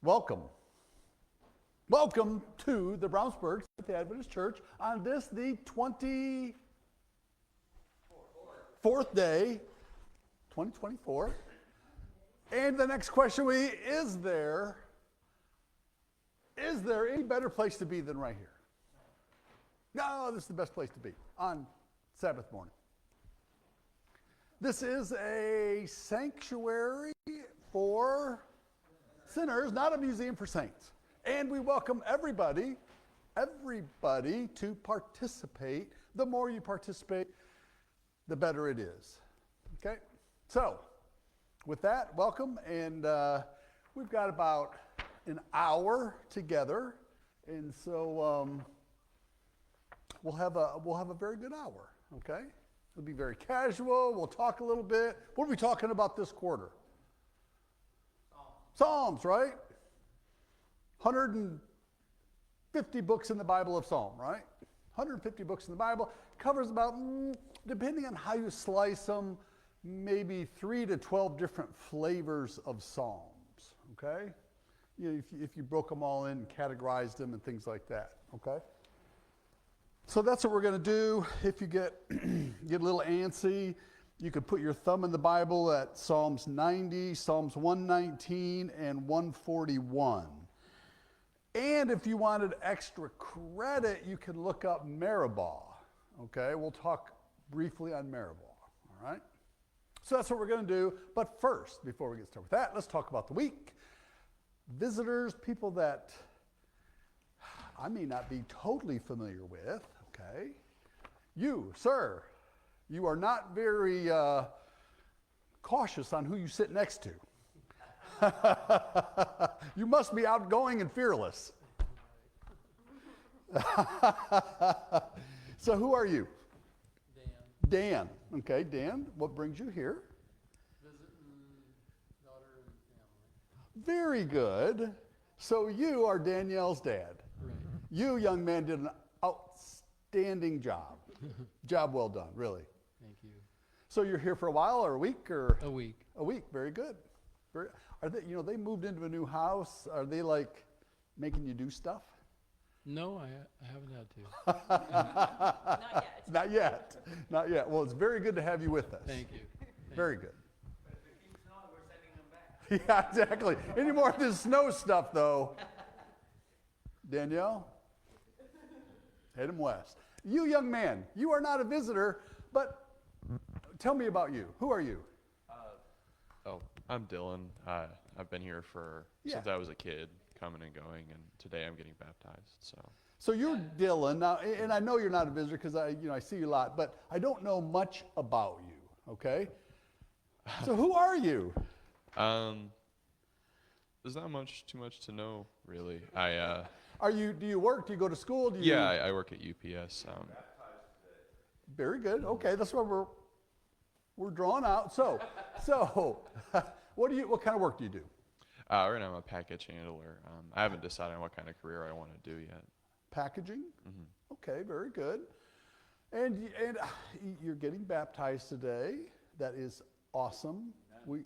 Welcome. Welcome to the Brownsburg Seventh-day Adventist Church on this, the 24th day, 2024. And the next question is there any better place to be than right here? No, this is the best place to be on Sabbath morning. This is a sanctuary for sinners, not a museum for saints. And we welcome everybody to participate. The more you participate, the better it is. Okay? So, with that, welcome. And we've got about an hour together. And so we'll have a very good hour. Okay? It'll be very casual. We'll talk a little bit. What are we talking about this quarter? Psalms, right? 150 books in the Bible of Psalm, right? 150 books in the Bible. Covers about, depending on how you slice them, maybe 3 to 12 different flavors of Psalms, okay? You know, if you broke them all in and categorized them and things like that, okay? So that's what we're going to do. If you get a little antsy, you could put your thumb in the Bible at Psalms 90, Psalms 119, and 141. And if you wanted extra credit, you can look up Meribah. Okay, we'll talk briefly on Meribah. All right? So that's what we're going to do. But first, before we get started with that, let's talk about the week. Visitors, people that I may not be totally familiar with. Okay? You, sir. You are not very cautious on who you sit next to. You must be outgoing and fearless. So who are you? Dan. Okay, Dan, what brings you here? Visiting daughter and family. Very good. So you are Danielle's dad. Right. You, young man, did an outstanding job. Job well done, really. Thank you. So you're here for a while or a week or? A week. A week, very good. Are they, they moved into a new house. Are they like making you do stuff? No, I haven't had to. Not yet. Not yet. Well, it's very good to have you with us. Thank you. Very good. But if it keeps snowing, we're sending them back. Yeah, exactly. Any more of this snow stuff, though? Danielle? Head him west. You, young man, you are not a visitor, but tell me about you. Who are you? I'm Dylan. I've been here since I was a kid, coming and going, and today I'm getting baptized. So you're Dylan now, and I know you're not a visitor because I see you a lot, but I don't know much about you. Okay. So who are you? There's not too much to know, really. Do you work? Do you go to school? I work at UPS. Very good. Okay, that's what we're drawing out. So what kind of work do you do? Right now I'm a package handler. I haven't decided on what kind of career I want to do yet. Packaging? Mm-hmm. Okay, very good. And you're getting baptized today. That is awesome. We,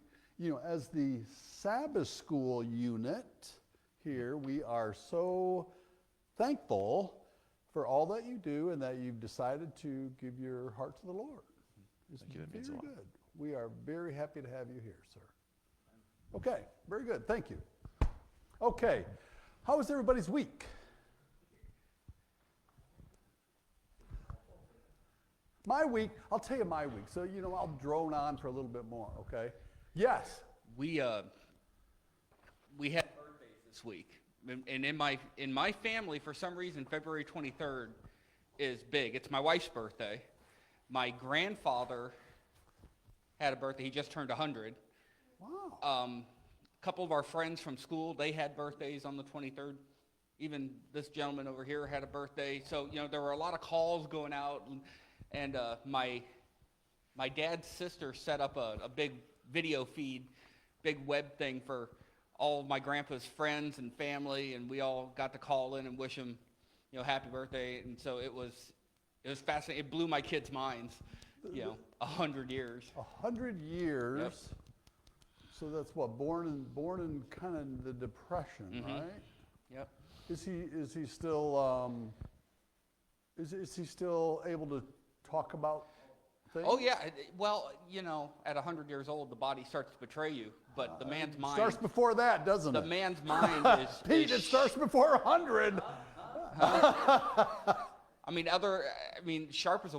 as the Sabbath school unit here, we are so thankful for all that you do and that you've decided to give your heart to the Lord. It's Thank you. That means a lot. good. We are very happy to have you here, sir. Okay, very good. Thank you. Okay, how was everybody's week? My week, I'll tell you my week. So, I'll drone on for a little bit more, okay? Yes. We had birthdays this week, and in my family, for some reason, February 23rd is big. It's my wife's birthday. My grandfather had a birthday. He just turned 100. Wow. A couple of our friends from school, they had birthdays on the 23rd. Even this gentleman over here had a birthday. So, there were a lot of calls going out, and my dad's sister set up a big video feed, big web thing for all of my grandpa's friends and family, and we all got to call in and wish him, happy birthday. And so it was fascinating. It blew my kids' minds. 100 years. 100 years. Yep. So that's what, born in kind of the Depression, right? Yep. Is he still is he still able to talk about things? Oh yeah. Well, at 100 years old, the body starts to betray you, but the man's mind Starts before that, doesn't the it? man's mind is Pete, it starts before 100. Sharp as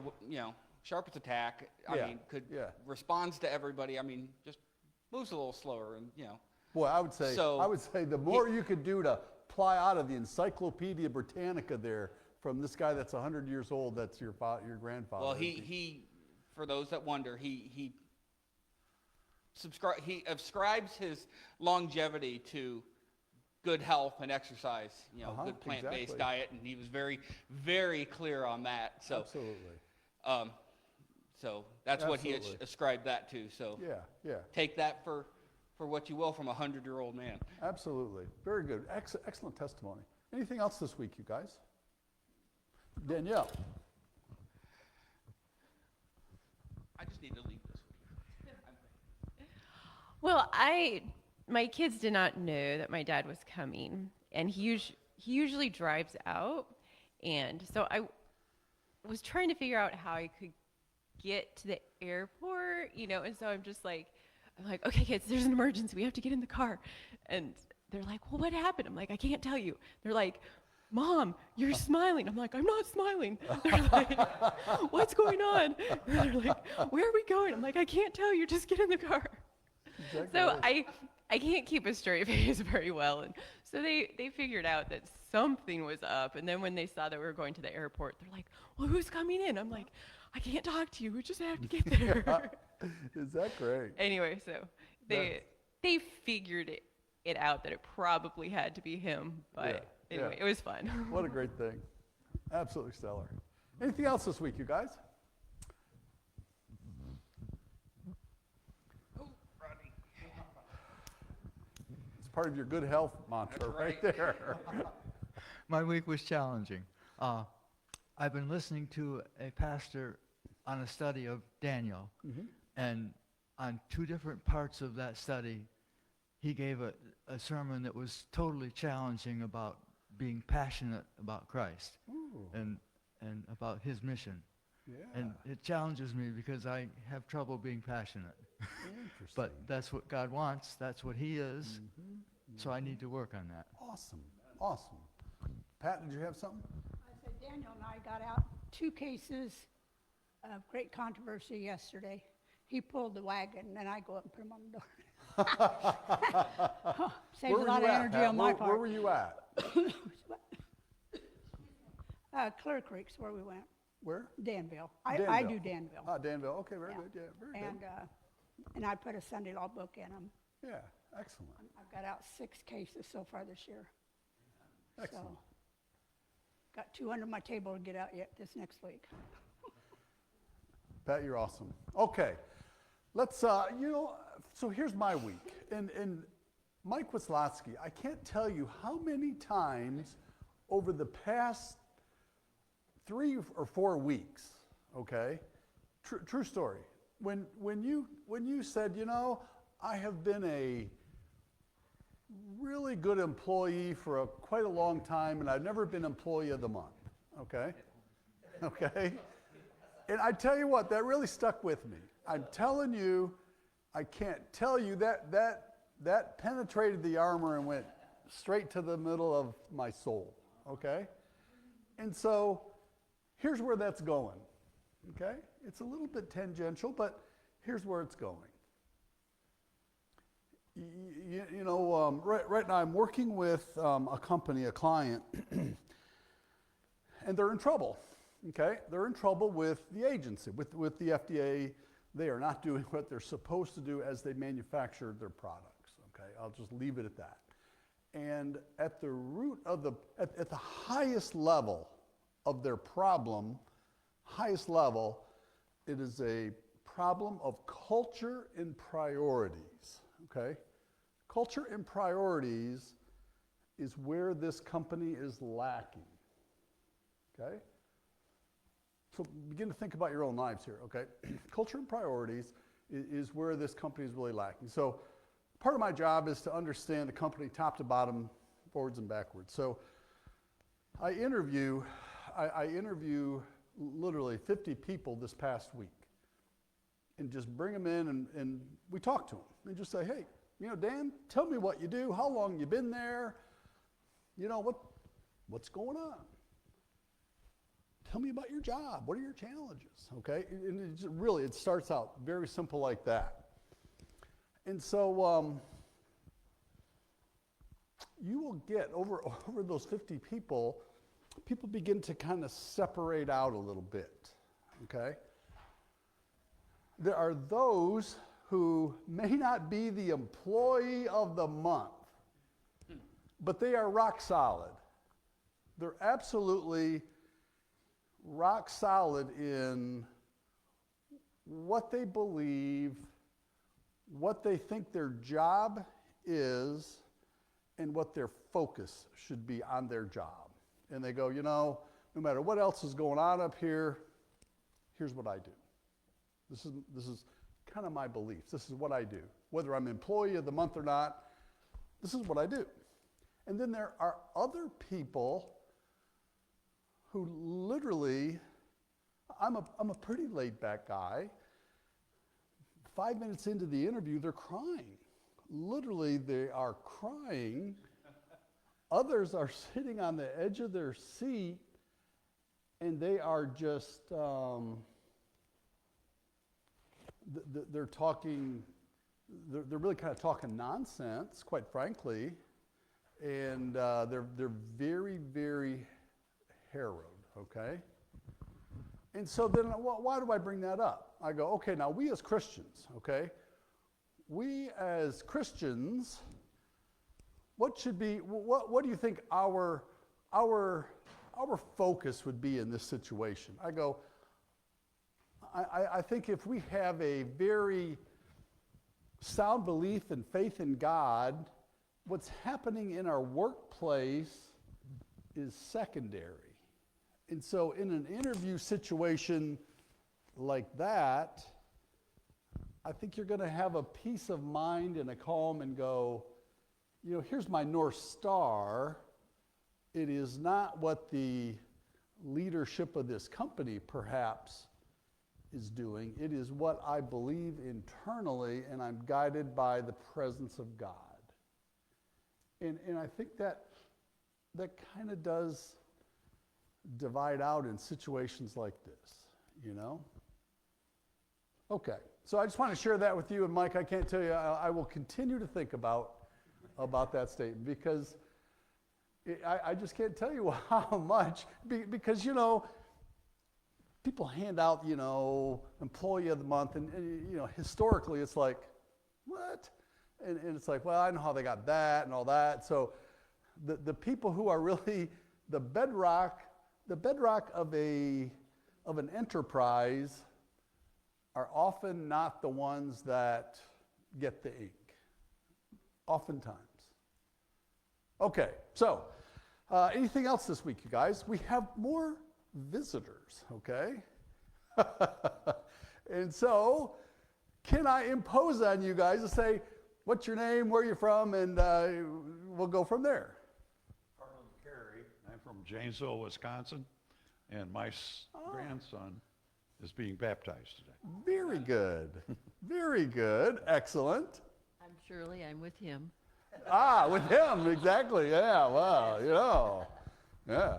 sharp as a tack. Yeah, yeah. Responds to everybody. Just moves a little slower, and Boy, I would say the more you could do to ply out of the Encyclopedia Britannica there from this guy that's 100 years old, that's your grandfather. Well, he for those that wonder, he ascribes his longevity to good health and exercise, good plant-based exactly. diet, and he was very, very clear on that. So, Absolutely. So that's what he Absolutely. ascribed that to. So Yeah. take that for what you will from a 100-year-old man. Absolutely. Very good. Excellent testimony. Anything else this week, you guys? Danielle. I just need to leave this week. Well, my kids did not know that my dad was coming, and he usually drives out, and so I was trying to figure out how I could get to the airport, and so I'm like, okay, kids, there's an emergency. We have to get in the car. And they're like, well, what happened? I'm like, I can't tell you. They're like, Mom, you're smiling. I'm like, I'm not smiling. They're like, what's going on? And they're like, where are we going? I'm like, I can't tell you. Just get in the car. Exactly. So I can't keep a straight face very well. And so they figured out that something was up. And then when they saw that we were going to the airport, they're like, well, who's coming in? I'm like, I can't talk to you. We just have to get there. Is that great? Anyway, so they figured it out that it probably had to be him. But anyway, it was fun. What a great thing. Absolutely stellar. Anything else this week, you guys? Oh, Rodney. It's part of your good health mantra That's right right. there. My week was challenging. I've been listening to a pastor on a study of Daniel, and on two different parts of that study, he gave a sermon that was totally challenging about being passionate about Christ and about his mission. Yeah. And it challenges me because I have trouble being passionate. Interesting. But that's what God wants. That's what he is. So I need to work on that. Awesome. Pat, did you have something? I said Daniel and I got out 2 cases of great controversy yesterday. He pulled the wagon, and then I go up and put him on the door. Saves a Where lot were of you at, energy Pat? on my Where part. were you at? Clear Creek's where we went. Where? Danville. I Danville. do Danville. Ah, Danville. Okay, very Yeah. good. Yeah, very And good. and I put a Sunday law book in them. Yeah, excellent. I've got out 6 cases so far this year. Excellent. So, got 2 under my table to get out yet this next week. Pat, you're awesome. Okay, let's, so here's my week. And Mike Wislotsky, I can't tell you how many times over the past 3 or 4 weeks, okay, true story, when you said, I have been a really good employee for quite a long time, and I've never been employee of the month, okay? Okay? And I tell you what, that really stuck with me. I'm telling you, I can't tell you that penetrated the armor and went straight to the middle of my soul, okay? And so here's where that's going, okay? It's a little bit tangential, but here's where it's going. Right now I'm working with a company, a client, and they're in trouble, okay? They're in trouble with the agency, with the FDA. They are not doing what they're supposed to do as they manufacture their products, okay? I'll just leave it at that. And at the root of at the highest level of their problem, it is a problem of culture and priorities, okay? Culture and priorities is where this company is lacking, okay? So begin to think about your own lives here, okay? Culture and priorities is where this company is really lacking. So part of my job is to understand the company top to bottom, forwards and backwards. So I interview literally 50 people this past week, and just bring them in and we talk to them and just say, hey, Dan, tell me what you do, how long you been there, what's going on? Tell me about your job. What are your challenges? Okay, and it starts out very simple like that. And so you will get over those 50 people begin to kind of separate out a little bit. Okay, there are those who may not be the employee of the month, but they are rock solid. They're absolutely rock solid in what they believe, what they think their job is, and what their focus should be on their job. And they go, no matter what else is going on up here, here's what I do. This is kind of my beliefs. This is what I do. Whether I'm employee of the month or not, this is what I do. And then there are other people who literally, I'm a pretty laid back guy. 5 minutes into the interview, they're crying. Literally, they are crying. Others are sitting on the edge of their seat, and they are just, they're talking, they're really kind of talking nonsense, quite frankly, and they're very, very harrowed, okay? And so then why do I bring that up? I go, okay, now we as Christians, okay? We as Christians, what do you think our focus would be in this situation? I go, I think if we have a very sound belief and faith in God, what's happening in our workplace is secondary. And so in an interview situation like that, I think you're going to have a peace of mind and a calm and go, here's my North Star. It is not what the leadership of this company perhaps is doing. It is what I believe internally, and I'm guided by the presence of God. And I think that kind of does divide out in situations like this, Okay, so I just want to share that with you, and Mike, I can't tell you, I will continue to think about that statement, because I just can't tell you how much, because, people hand out, employee of the month, and historically it's like, what? And it's like, well, I know how they got that and all that. So the people who are really the bedrock of an enterprise are often not the ones that get the ink, oftentimes. Okay, so anything else this week, you guys? We have more visitors, okay? And so, can I impose on you guys to say, what's your name, where are you from, and we'll go from there. Harlan Carey. I'm from Janesville, Wisconsin, and my grandson is being baptized today. Very good. Very good. Excellent. I'm Shirley. I'm with him. With him, exactly. Yeah, well, yeah.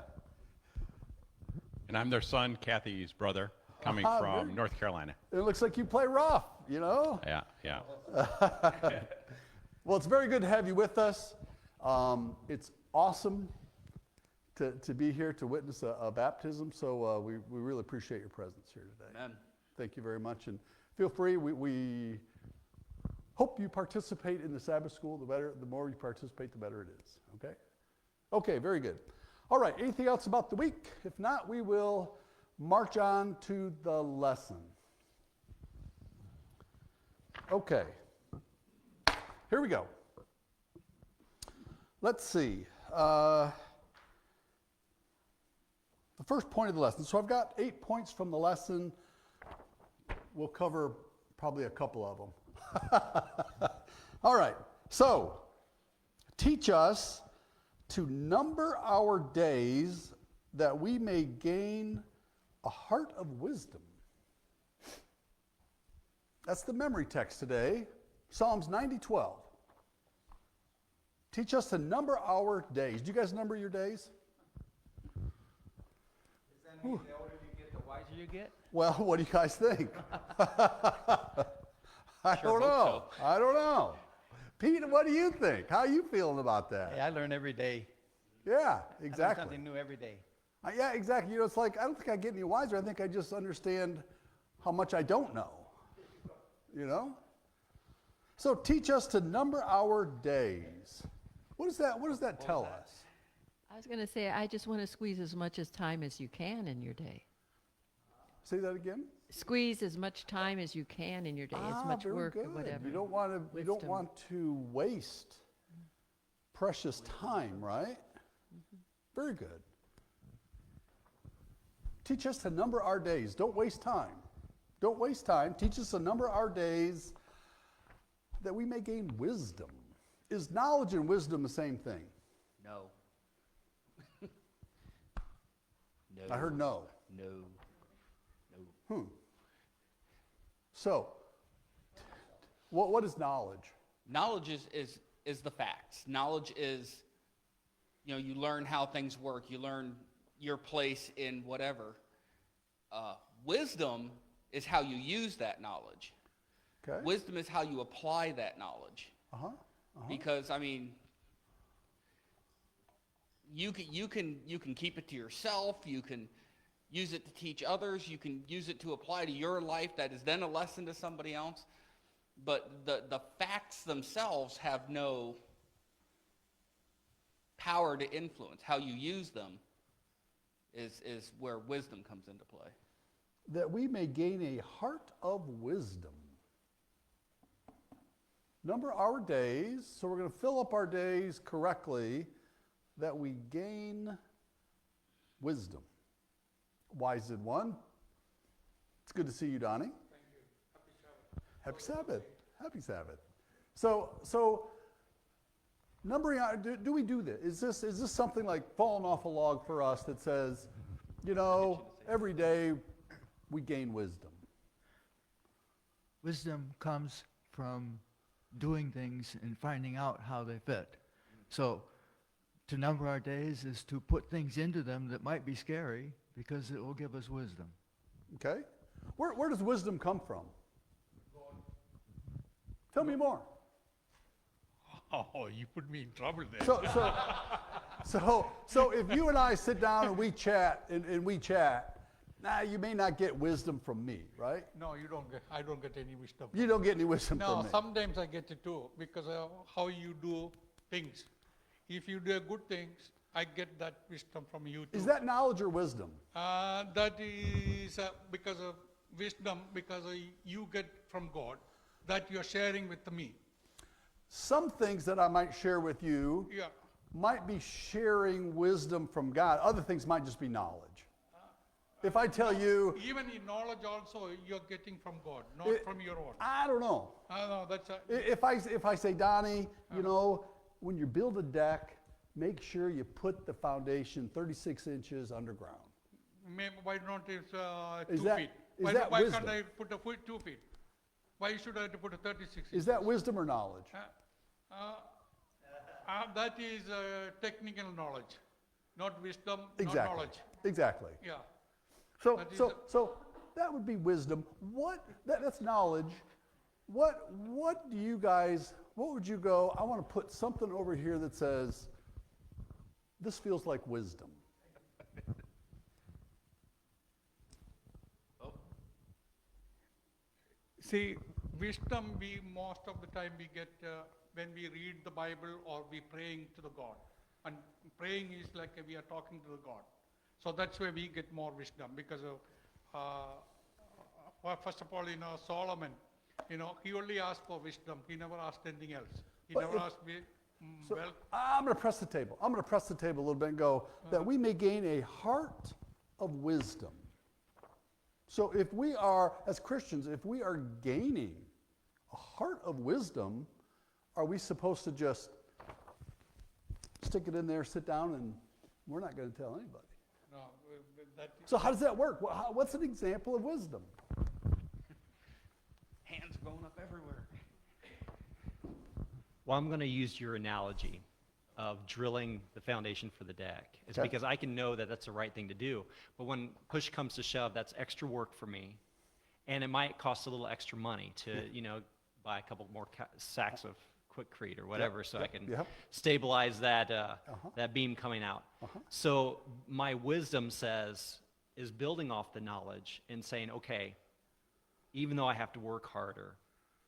And I'm their son, Kathy's brother, coming from North Carolina. It looks like you play rough, Yeah. Well, it's very good to have you with us. It's awesome to be here to witness a baptism, so we really appreciate your presence here today. Amen. Thank you very much, and feel free. We hope you participate in the Sabbath school. The more you participate, the better it is. Okay? Okay, very good. All right, anything else about the week? If not, we will march on to the lesson. Okay, here we go. Let's see. The first point of the lesson. So I've got 8 points from the lesson. We'll cover probably a couple of them. All right, So, teach us to number our days that we may gain a heart of wisdom. That's the memory text today, Psalms 90:12. Teach us to number our days. Do you guys number your days? Does that mean the older you get, the wiser you get? Well, what do you guys think? I Sure don't hope know. I don't know. Pete, what do you think? How are you feeling about that? Hey, I learn every day. Yeah, I learn exactly. something new every day. Yeah, exactly. You know, it's like, I don't think I get any wiser. I think I just understand how much I don't know. You know? So teach us to number our days. What does that tell us? I was going to say, I just want to squeeze as much as time as you can in your day. Say that again? Squeeze as much time as you can in your day, as much very work or good. whatever. You don't Wisdom. want to waste precious time, right? Very good. Teach us to number our days. Don't waste time. Don't waste time. Teach us to number our days that we may gain wisdom. Is knowledge and wisdom the same thing? No. No. I heard no. No. No. So, what is knowledge? Knowledge is the facts. Knowledge is, you learn how things work. You learn your place in whatever. Wisdom is how you use that knowledge. Okay. Wisdom is how you apply that knowledge. Because you can keep it to yourself. You can use it to teach others. You can use it to apply to your life. That is then a lesson to somebody else. But the facts themselves have no power to influence. How you use them is where wisdom comes into play. That we may gain a heart of wisdom. Number our days, so we're going to fill up our days correctly, that we gain wisdom. Wise did one. It's good to see you, Donnie. Thank you. Happy Sabbath. Happy Sabbath. So numbering out, do we do this? Is this something like falling off a log for us that says, every day we gain wisdom? Wisdom comes from doing things and finding out how they fit. So to number our days is to put things into them that might be scary because it will give us wisdom. Okay? Where does wisdom come from? Tell me more. Oh, you put me in trouble there. So if you and I sit down and we chat, you may not get wisdom from me, right? No, I don't get any wisdom. You don't get any wisdom No, from me. sometimes I get it too, because of how you do things. If you do good things, I get that wisdom from you too. Is that knowledge or wisdom? That is because of wisdom, because you get from God, that you're sharing with me. Some things that I might share with you Yeah. might be sharing wisdom from God. Other things might just be knowledge. If I tell you, Even in knowledge also, you're getting from God, not It- from your own. I don't know. No, that's If I say, Donnie, when you build a deck, make sure you put the foundation 36 inches underground. why not it's Is 2 that- feet? is Why, that why wisdom? can't I put a foot 2 feet? Why should I have to put a 36 Is that wisdom or knowledge? That is technical knowledge, not wisdom, not Exactly. knowledge. Exactly. Yeah. So, That is so that would be wisdom. That's knowledge. What do you guys, what would you go, I want to put something over here that says, this feels like wisdom. See, wisdom we most of the time we get when we read the Bible or we praying to the God. And praying is like we are talking to the God. So that's where we get more wisdom because of, well, first of all, Solomon, he only asked for wisdom. He never asked anything else. He But never if- asked, So well, I'm going to press the table. I'm going to press the table a little bit and go, that we may gain a heart of wisdom. So if we are, as Christians, if we are gaining a heart of wisdom, are we supposed to just stick it in there, sit down, and we're not going to tell anybody? No, that, So how does that work? What's an example of wisdom? Hands are going up everywhere. Well, I'm going to use your analogy of drilling the foundation for the deck. It's Okay. because I can know that that's the right thing to do. But when push comes to shove, that's extra work for me. And it might cost a little extra money to, buy a couple more sacks of Quickcrete or whatever so I can yep. stabilize that, that beam coming out. So my wisdom is building off the knowledge and saying, okay, even though I have to work harder,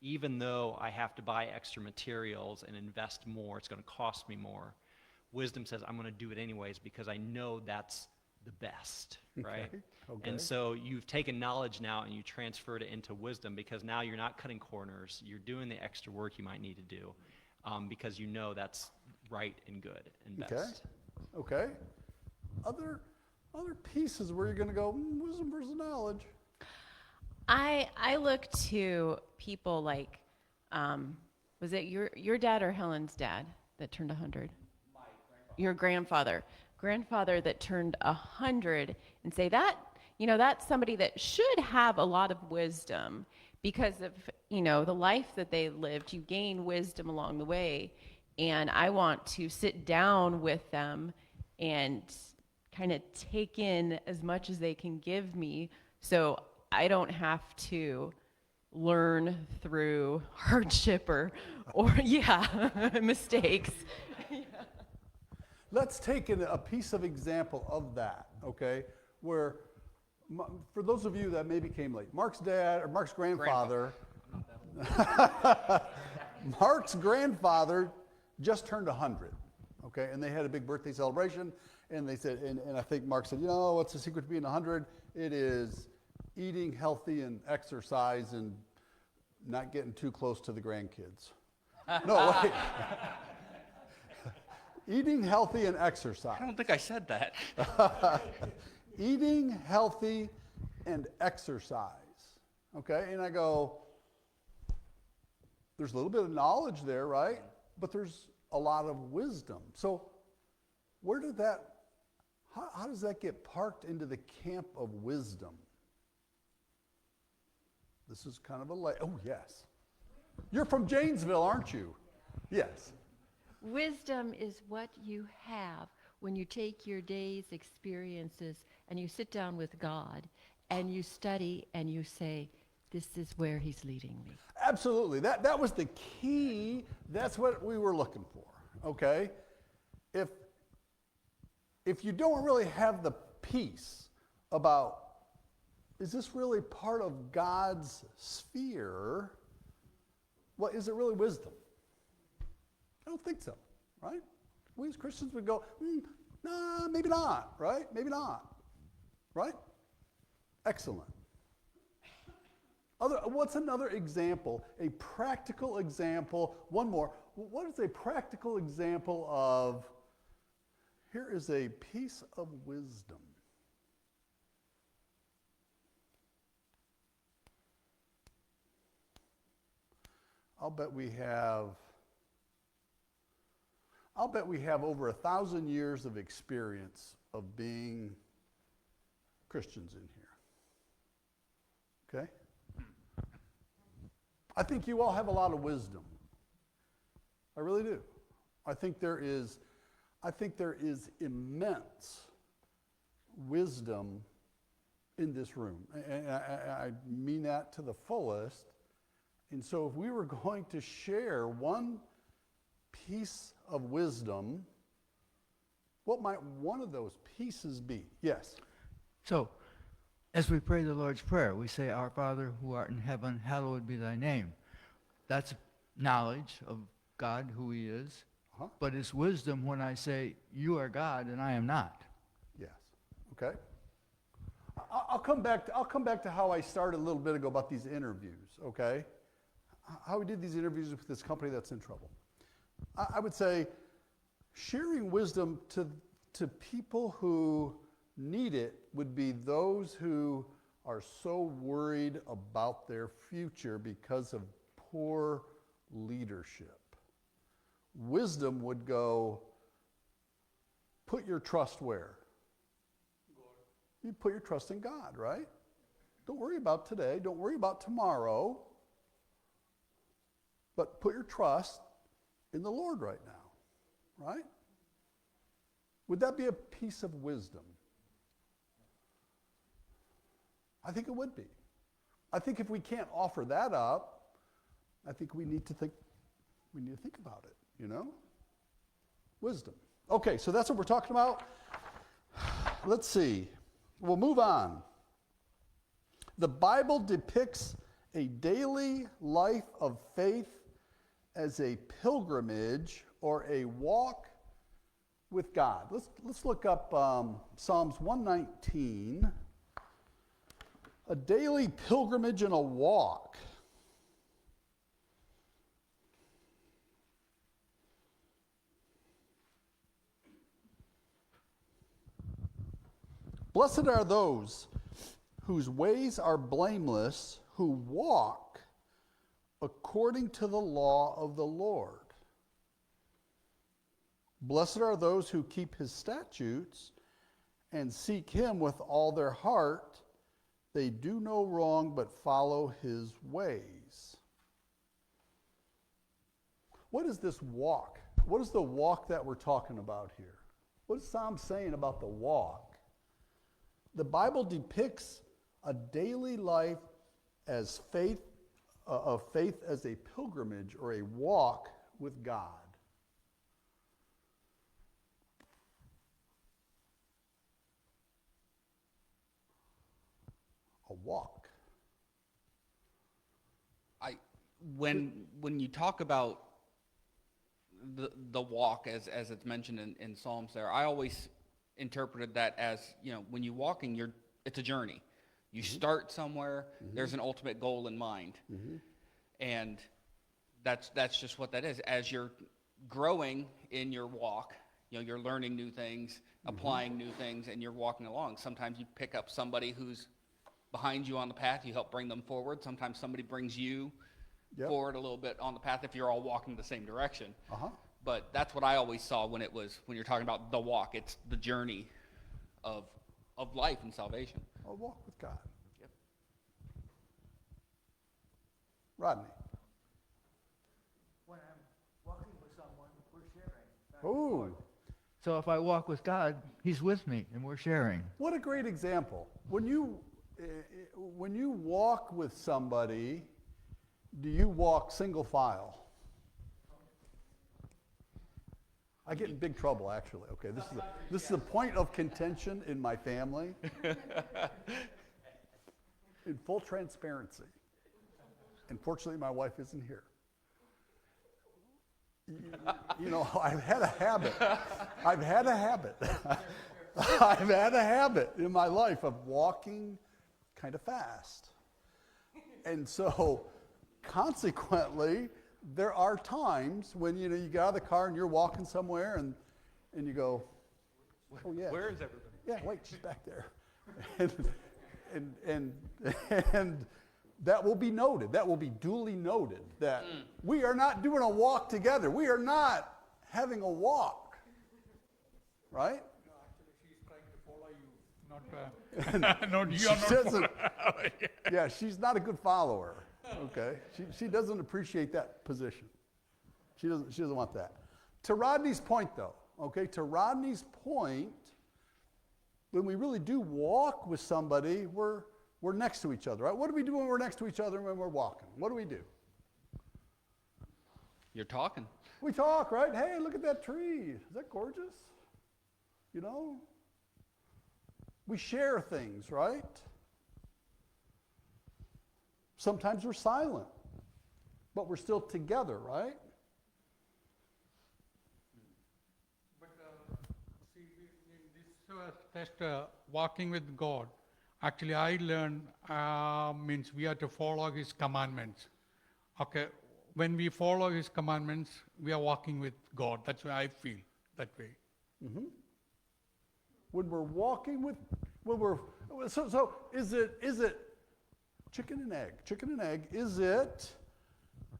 even though I have to buy extra materials and invest more, it's going to cost me more. Wisdom says I'm going to do it anyways because I know that's the best, right? Okay. And so you've taken knowledge now and you transferred it into wisdom because now you're not cutting corners. You're doing the extra work you might need to do because you know that's right and good and best. Okay. Other pieces where you're going to go, wisdom versus knowledge. I look to people like, was it your dad or Helen's dad that turned 100? Your grandfather that turned 100, and say that, that's somebody that should have a lot of wisdom because of, the life that they lived. You gain wisdom along the way. And I want to sit down with them and kind of take in as much as they can give me so I don't have to learn through hardship or mistakes. Let's take a piece of example of that, okay? Where, for those of you that maybe came late, Mark's dad, or Mark's grandfather, Mark's grandfather just turned 100, okay? And they had a big birthday celebration, and they said, and I think Mark said, what's the secret to being 100? It is eating healthy and exercise and not getting too close to the grandkids. No, wait. Eating healthy and exercise. I don't think I said that. Eating healthy and exercise. Okay, and I go, there's a little bit of knowledge there, right? But there's a lot of wisdom. So where did how does that get parked into the camp of wisdom? This is kind of oh, yes. You're from Janesville, aren't you? Yes. Wisdom is what you have when you take your day's experiences and you sit down with God and you study and you say, this is where he's leading me. Absolutely. That was the key. That's what we were looking for, okay? If you don't really have the peace about, is this really part of God's sphere? Well, is it really wisdom? I don't think so, right? We as Christians would go, nah, maybe not, right? Maybe not, right? Excellent. What's another example, a practical example, one more. What is a practical example of, here is a piece of wisdom. I'll bet we have over 1,000 years of experience of being Christians in here. Okay? I think you all have a lot of wisdom. I really do. I think there is immense wisdom in this room. And I mean that to the fullest. And so if we were going to share one piece of wisdom, what might one of those pieces be? Yes. So, as we pray the Lord's Prayer, we say, Our Father who art in heaven, hallowed be thy name. That's knowledge of God, who he is. But it's wisdom when I say, you are God and I am not. Yes. Okay. I'll come back to how I started a little bit ago about these interviews, okay? How we did these interviews with this company that's in trouble. I would say sharing wisdom to people who need it would be those who are so worried about their future because of poor leadership. wisdom would go, put your trust where? You put your trust in God, right? Don't worry about today. Don't worry about tomorrow. But put your trust in the Lord right now, right? Would that be a piece of wisdom? I think it would be. I think if we can't offer that up, I think we need to think about it, you know? Wisdom. Okay, so that's what we're talking about. Let's see. We'll move on. The Bible depicts a daily life of faith as a pilgrimage or a walk with God. Let's look up Psalms 119. A daily pilgrimage and a walk. Blessed are those whose ways are blameless, who walk according to the law of the Lord. Blessed are those who keep his statutes and seek him with all their heart. They do no wrong but follow his ways. What is this walk? What is the walk that we're talking about here? What is Psalm saying about the walk? The Bible depicts a daily life as faith, of faith as a pilgrimage or a walk with God. A walk. When you talk about the walk as it's mentioned in Psalms there, I always interpreted that as, when you're walking, it's a journey. You start somewhere, there's an ultimate goal in mind. And that's just what that is. As you're growing in your walk, you're learning new things, applying new things, and you're walking along. Sometimes you pick up somebody who's behind you on the path, you help bring them forward. Sometimes somebody brings you forward a little bit on the path if you're all walking the same direction. But that's what I always saw when you're talking about the walk. It's the journey of life and salvation. A walk with God. Yep. Rodney. When I'm walking with someone, we're sharing. Oh. So if I walk with God, he's with me and we're sharing. What a great example. When you walk with somebody, do you walk single file? I get in big trouble, actually. Okay, this is a point of contention in my family. In full transparency. Unfortunately, my wife isn't here. I've had a habit. I've had a habit in my life of walking kind of fast. And so, consequently, there are times when, you get out of the car and you're walking somewhere and you go, oh yeah. Where is everybody? Yeah, wait, she's back there. And that will be noted. That will be duly noted that we are not doing a walk together. We are not having a walk. Right? No, actually, she's trying to follow you, not you are not following. Yeah, she's not a good follower. Okay, she doesn't appreciate that position. She doesn't want that. To Rodney's point, though, when we really do walk with somebody, we're next to each other, right? What do we do when we're next to each other and when we're walking? What do we do? You're talking. We talk, right? Hey, look at that tree. Is that gorgeous? We share things, right? Sometimes we're silent, but we're still together, right? But see, in this test, walking with God, actually I learned means we have to follow his commandments. Okay, when we follow his commandments, we are walking with God. That's why I feel that way. When we're walking so is it chicken and egg? Chicken and egg, is it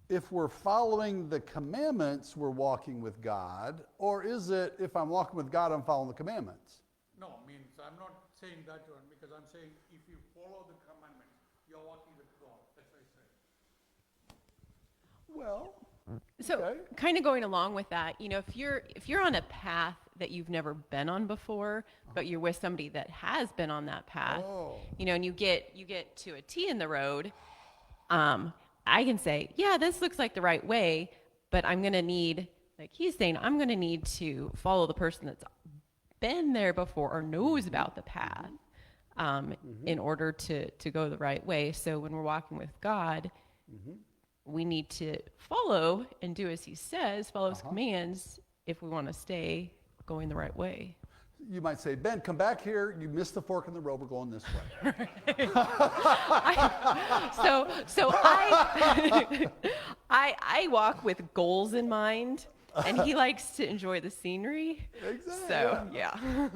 if we're following the commandments, we're walking with God? Or is it, if I'm walking with God, I'm following the commandments? No, means I'm not saying that one because I'm saying if you follow the commandments, you're walking with God. That's what I said. Well, So, okay. kind of going along with that, you know, if you're on a path that you've never been on before, but you're with somebody that has been on that path, Oh. you know, and you get to a T in the road, I can say, yeah, this looks like the right way, but I'm going to need, like he's saying, I'm going to need to follow the person that's been there before or knows about the path in order to go the right way. So when we're walking with God, we need to follow and do as he says, follow his commands if we want to stay going the right way. You might say, Ben, come back here. You missed the fork in the road. We're going this way. So I walk with goals in mind, and he likes to enjoy the scenery. Exactly. So yeah.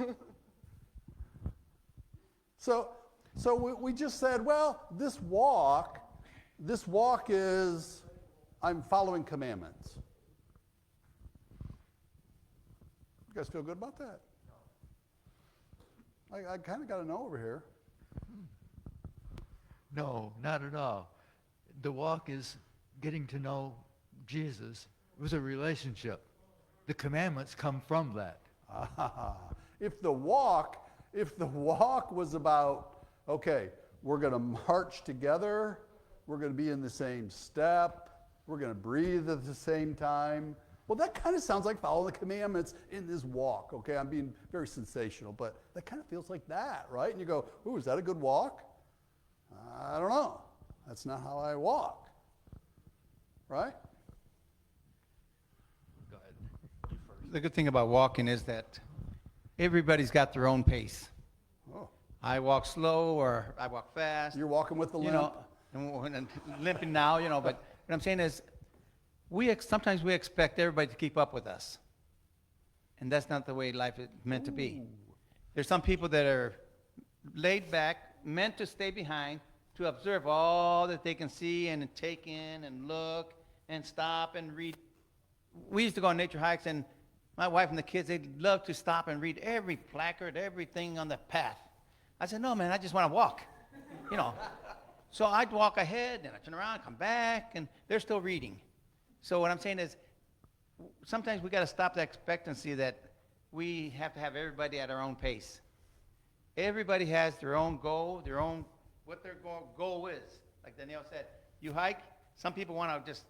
So we just said, well, this walk is, I'm following commandments. You guys feel good about that? I kind of got to know over here. No, not at all. The walk is getting to know Jesus. It was a relationship. The commandments come from that. If the walk was about, okay, we're going to march together, we're going to be in the same step, we're going to breathe at the same time. Well, that kind of sounds like following the commandments in this walk, okay? I'm being very sensational, but that kind of feels like that, right? And you go, ooh, is that a good walk? I don't know. That's not how I walk, right? Go ahead. The good thing about walking is that everybody's got their own pace. Oh, I walk slow or I walk fast. you're walking with the You limp? know, and limping now, you know, but what I'm saying is sometimes we expect everybody to keep up with us. And that's not the way life is meant to be. There's some people that are laid back, meant to stay behind, to observe all that they can see and take in and look and stop and read. We used to go on nature hikes, and my wife and the kids, they love to stop and read every placard, everything on the path. I said, no, man, I just want to walk, you know. So I'd walk ahead, and I'd turn around, come back, and they're still reading. So what I'm saying is, sometimes we got to stop the expectancy that we have to have everybody at our own pace. Everybody has their own goal, what their goal is. Like Danielle said, you hike, some people want to just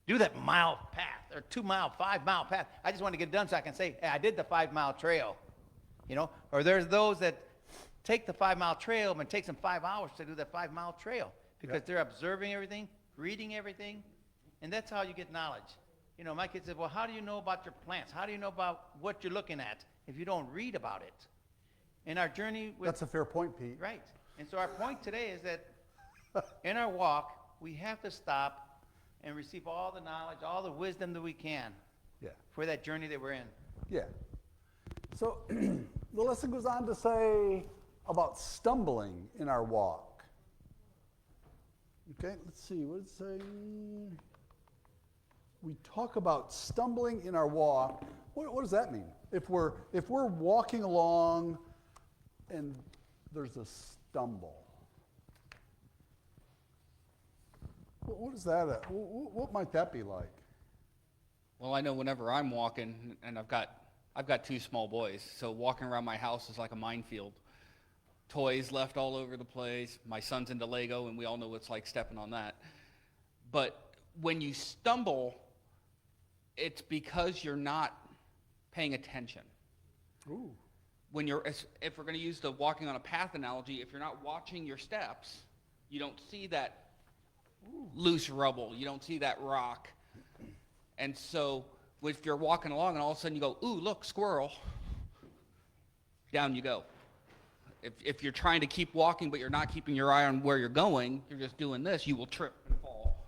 do that mile path, or 2 mile, 5 mile path. I just want to get it done so I can say, hey, I did the 5 mile trail, you know? Or there's those that take the 5 mile trail, and it takes them 5 hours to do that 5 mile trail because they're observing everything, reading everything, and that's how you get knowledge. You know, my kids said, well, how do you know about your plants? How do you know about what you're looking at if you don't read about it? In our journey with... That's a fair point, Pete. Right. And so our point today is that in our walk, we have to stop and receive all the knowledge, all the wisdom that we can for that journey that we're in. Yeah. So the lesson goes on to say about stumbling in our walk. Okay, let's see, what does it say? We talk about stumbling in our walk. What does that mean? If we're walking along and there's a stumble, what is that? What might that be like? Well, I know whenever I'm walking, and I've got 2 small boys, so walking around my house is like a minefield. Toys left all over the place. My son's into Lego, and we all know what it's like stepping on that. But when you stumble, it's because you're not paying attention. Ooh. If we're going to use the walking on a path analogy, if you're not watching your steps, you don't see that loose rubble. You don't see that rock. And so if you're walking along and all of a sudden you go, ooh, look, squirrel, down you go. If you're trying to keep walking but you're not keeping your eye on where you're going, you're just doing this, you will trip and fall,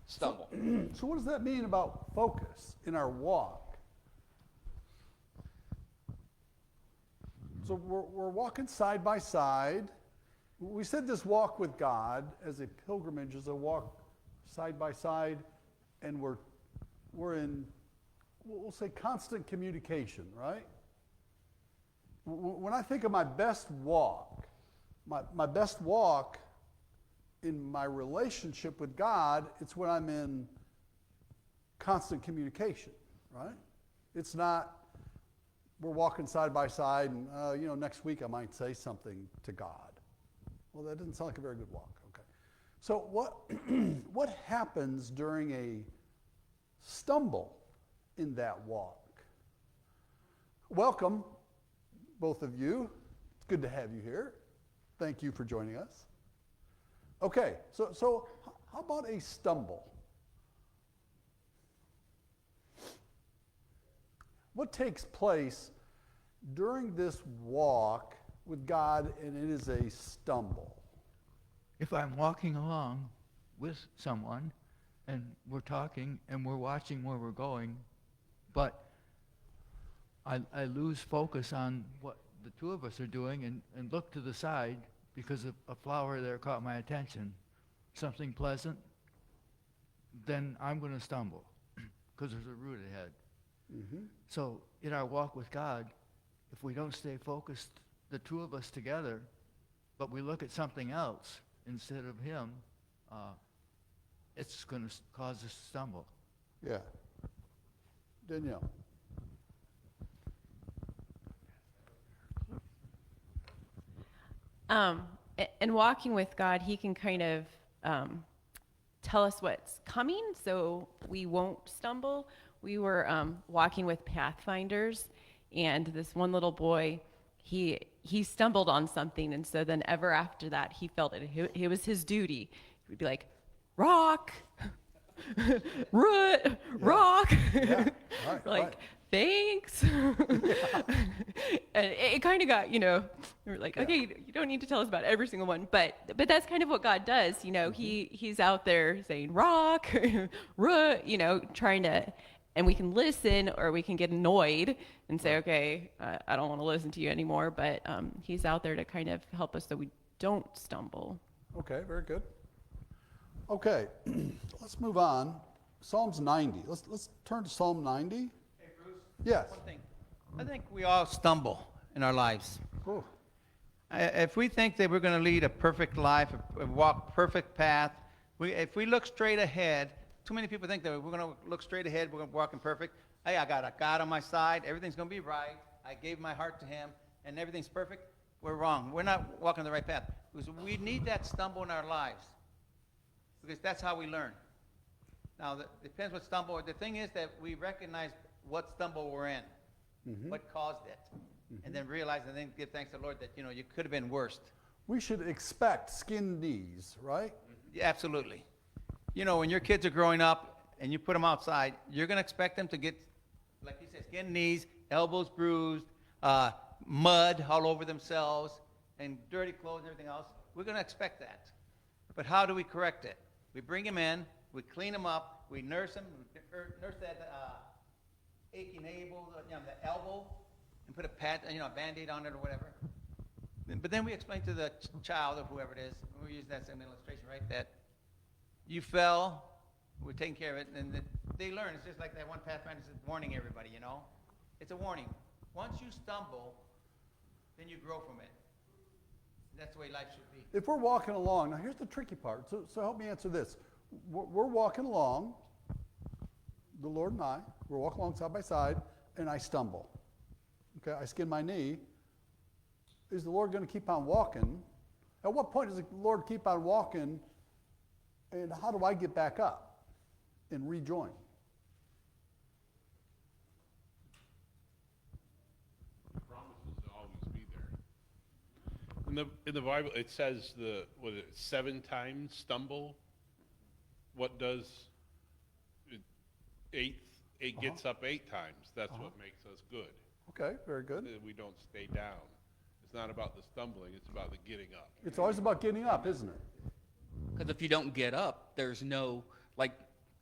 stumble. So what does that mean about focus in our walk? So we're walking side by side. We said this walk with God as a pilgrimage is a walk side by side, and we're in, we'll say, constant communication, right? When I think of my best walk, my best walk in my relationship with God, it's when I'm in constant communication, right? It's not, we're walking side by side and, next week I might say something to God. Well, that doesn't sound like a very good walk, okay. So what happens during a stumble in that walk? Welcome, both of you. It's good to have you here. Thank you for joining us. Okay, so how about a stumble? What takes place during this walk with God and it is a stumble? If I'm walking along with someone and we're talking and we're watching where we're going, but I lose focus on what the two of us are doing and look to the side because a flower there caught my attention, something pleasant, then I'm going to stumble because there's a root ahead. Mm-hmm. So in our walk with God, if we don't stay focused, the two of us together, but we look at something else instead of him, it's going to cause us to stumble. Yeah. Danielle. And walking with God, he can kind of tell us what's coming so we won't stumble. We were walking with Pathfinders, and this one little boy, he stumbled on something, and so then ever after that, he felt it was his duty. He would be like, rock, root, rock. Yeah. Right, like, right. thanks. And it kind of got, we were like, okay, you don't need to tell us about every single one, but that's kind of what God does. He's out there saying rock, root, trying to, and we can listen or we can get annoyed and say, okay, I don't want to listen to you anymore, but he's out there to kind of help us so we don't stumble. Okay, very good. Okay, let's move on. Psalms 90. Let's turn to Psalm 90. Hey, Bruce. Yes. One thing. I think we all stumble in our lives. Ooh. If we think that we're going to lead a perfect life, walk perfect path, if we look straight ahead, too many people think that we're going to look straight ahead, we're going to walk in perfect. Hey, I got a God on my side, everything's going to be right. I gave my heart to him, and everything's perfect. We're wrong. We're not walking the right path. Because we need that stumble in our lives. Because that's how we learn. Now, it depends what stumble. The thing is that we recognize what stumble we're in, what caused it, and then realize and then give thanks to the Lord that, you could have been worse. We should expect skinned knees, right? Yeah, absolutely. When your kids are growing up and you put them outside, you're going to expect them to get, like you said, skinned knees, elbows bruised, mud all over themselves, and dirty clothes and everything else. We're going to expect that. But how do we correct it? We bring them in, we clean them up, we nurse them, nurse that aching the elbow, and put a Band-Aid on it or whatever. But then we explain to the child or whoever it is, we use that as an illustration, right, that you fell, we're taking care of it, and they learn. It's just like that one Pathfinder says, warning everybody, It's a warning. Once you stumble, then you grow from it. That's the way life should be. If we're walking along, now here's the tricky part, so help me answer this. We're walking along, the Lord and I, we're walking along side by side, and I stumble. Okay, I skin my knee. Is the Lord going to keep on walking? At what point does the Lord keep on walking, and how do I get back up and rejoin? The promises will always be there. In the Bible, it says 7 times stumble. What does it gets up 8 times? That's what makes us good. Okay, very good. We don't stay down. It's not about the stumbling, it's about the getting up. It's always about getting up, isn't it? Because if you don't get up, there's no, like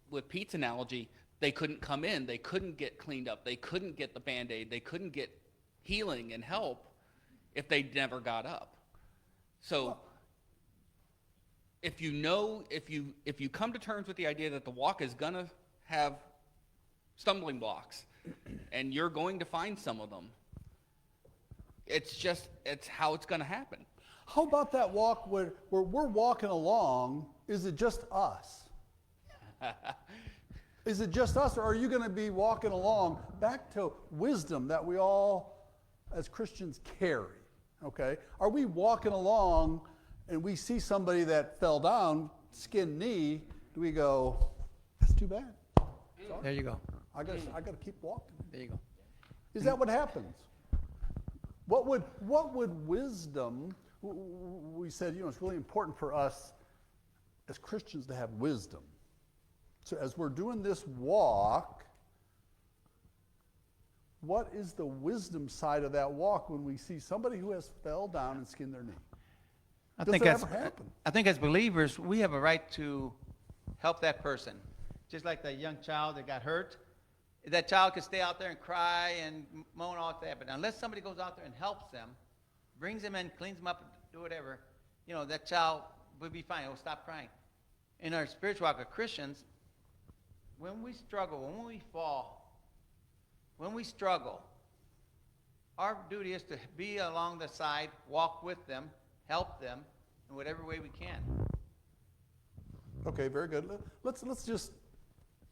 with Pete's analogy, they couldn't come in, they couldn't get cleaned up, they couldn't get the Band-Aid, they couldn't get healing and help if they never got up. So if you come to terms with the idea that the walk is gonna have stumbling blocks, and you're going to find some of them, it's how it's gonna happen. How about that walk where we're walking along? Is it just us? Is it just us, or are you going to be walking along back to wisdom that we all, as Christians, carry? Okay? Are we walking along and we see somebody that fell down, skin knee? Do we go, that's too bad? Sorry. There you go. I got to keep walking. There you go. Is that what happens? What would wisdom? We said, it's really important for us as Christians to have wisdom. So as we're doing this walk, what is the wisdom side of that walk when we see somebody who has fell down and skinned their knee? I Does think that ever happen? I think as believers, we have a right to help that person. Just like that young child that got hurt. That child could stay out there and cry and moan all that, but unless somebody goes out there and helps them, brings them in, cleans them up, do whatever, that child will be fine. He'll stop crying. In our spiritual walk of Christians, when we struggle, when we fall, when we struggle, our duty is to be along the side, walk with them, help them in whatever way we can. Okay, very good. Let's just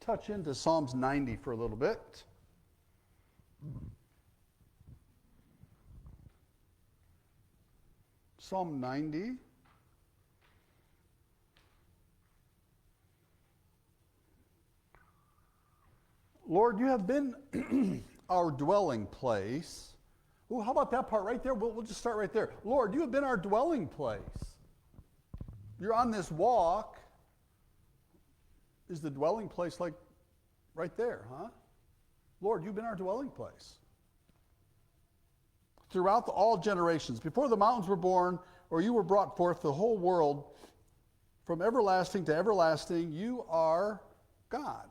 touch into Psalms 90 for a little bit. Psalm 90. Lord, you have been our dwelling place. Ooh, how about that part right there? We'll just start right there. Lord, you have been our dwelling place. You're on this walk. Is the dwelling place like right there, huh? Lord, you've been our dwelling place. Throughout all generations, before the mountains were born, or you were brought forth, the whole world, from everlasting to everlasting, you are God.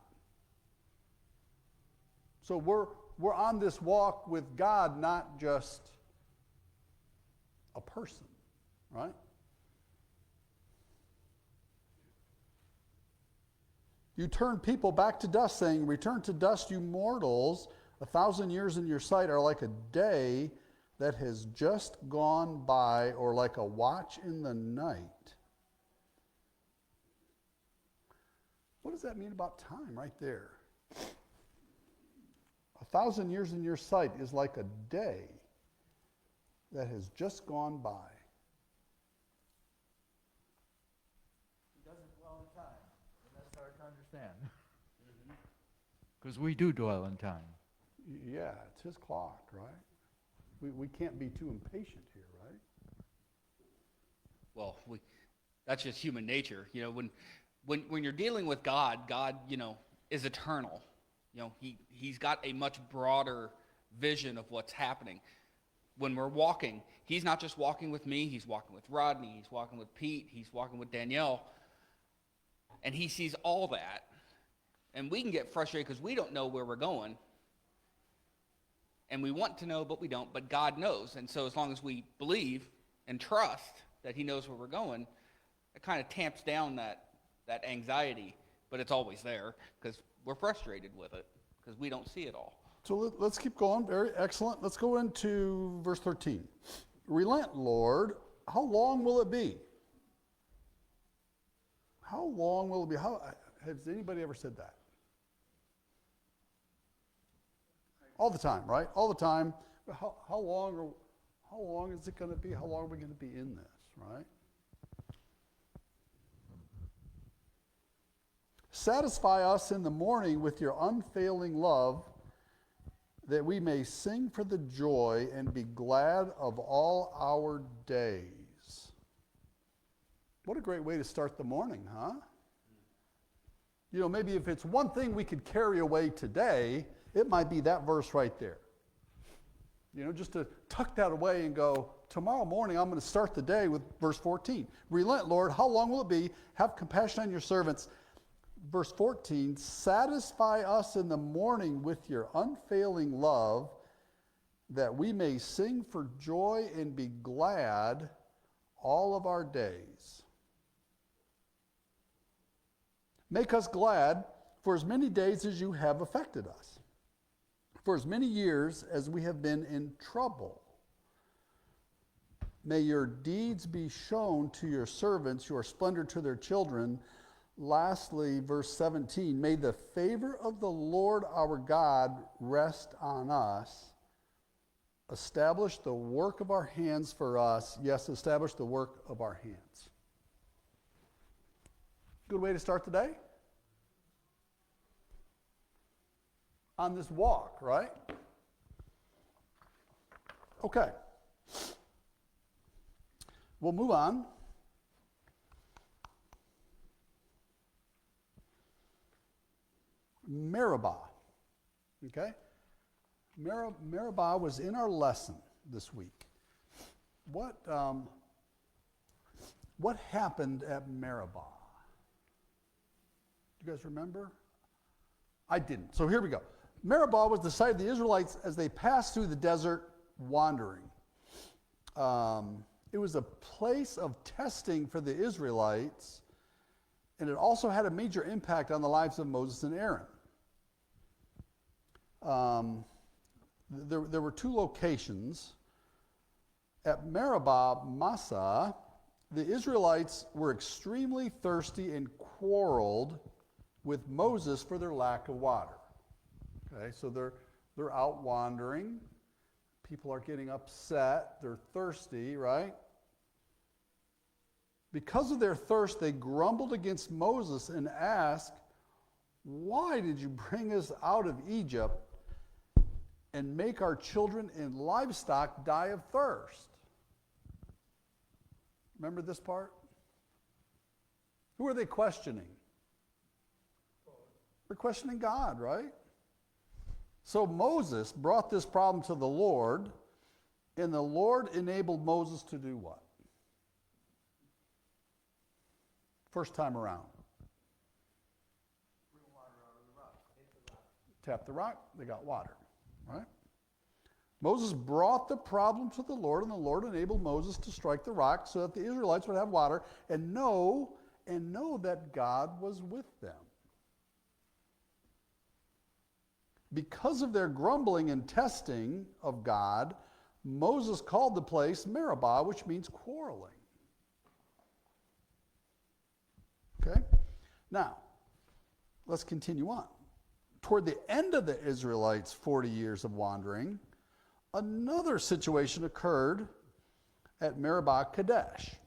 So we're on this walk with God, not just a person, right? You turn people back to dust, saying, return to dust, you mortals. 1,000 years in your sight are like a day that has just gone by, or like a watch in the night. What does that mean about time right there? 1,000 years in your sight is like a day that has just gone by. He doesn't dwell in time. And that's hard to understand. Because we do dwell in time. Yeah, it's his clock, right? We can't be too impatient here, right? Well, that's just human nature. When you're dealing with God, is eternal. He's got a much broader vision of what's happening. When we're walking, he's not just walking with me, he's walking with Rodney, he's walking with Pete, he's walking with Danielle, and he sees all that. And we can get frustrated because we don't know where we're going. And we want to know, but we don't, but God knows. And so as long as we believe and trust that he knows where we're going, it kind of tamps down that anxiety, but it's always there because we're frustrated with it because we don't see it all. So let's keep going. Very excellent. Let's go into verse 13. Relent, Lord. How long will it be? How long will it be? Has anybody ever said that? All the time, right? All the time. How long is it going to be? How long are we going to be in this, right? Satisfy us in the morning with your unfailing love, that we may sing for the joy and be glad of all our days. What a great way to start the morning, huh? Maybe if it's one thing we could carry away today, it might be that verse right there. Just to tuck that away and go, tomorrow morning I'm going to start the day with verse 14. Relent, Lord, how long will it be? Have compassion on your servants. Verse 14, satisfy us in the morning with your unfailing love, that we may sing for joy and be glad all of our days. Make us glad for as many days as you have affected us, for as many years as we have been in trouble. May your deeds be shown to your servants, your splendor to their children. Lastly, verse 17, may the favor of the Lord our God rest on us. Establish the work of our hands for us. Yes, establish the work of our hands. Good way to start the day? On this walk, right? Okay. We'll move on. Meribah. Okay? Meribah was in our lesson this week. What happened at Meribah? Do you guys remember? I didn't. So here we go. Meribah was the site of the Israelites as they passed through the desert wandering. It was a place of testing for the Israelites, and it also had a major impact on the lives of Moses and Aaron. There were two locations. At Meribah, Massah, the Israelites were extremely thirsty and quarreled with Moses for their lack of water. Okay, so they're out wandering. People are getting upset. They're thirsty, right? Because of their thirst, they grumbled against Moses and asked, "Why did you bring us out of Egypt and make our children and livestock die of thirst?" Remember this part? Who are they questioning? They're questioning God, right? So Moses brought this problem to the Lord, and the Lord enabled Moses to do what? First time around. Bring water out of the rock. Tap the rock, they got water, right? Moses brought the problem to the Lord, and the Lord enabled Moses to strike the rock so that the Israelites would have water and know that God was with them. Because of their grumbling and testing of God, Moses called the place Meribah, which means quarreling. Okay? Now, let's continue on. Toward the end of the Israelites' 40 years of wandering, another situation occurred at Meribah Kadesh.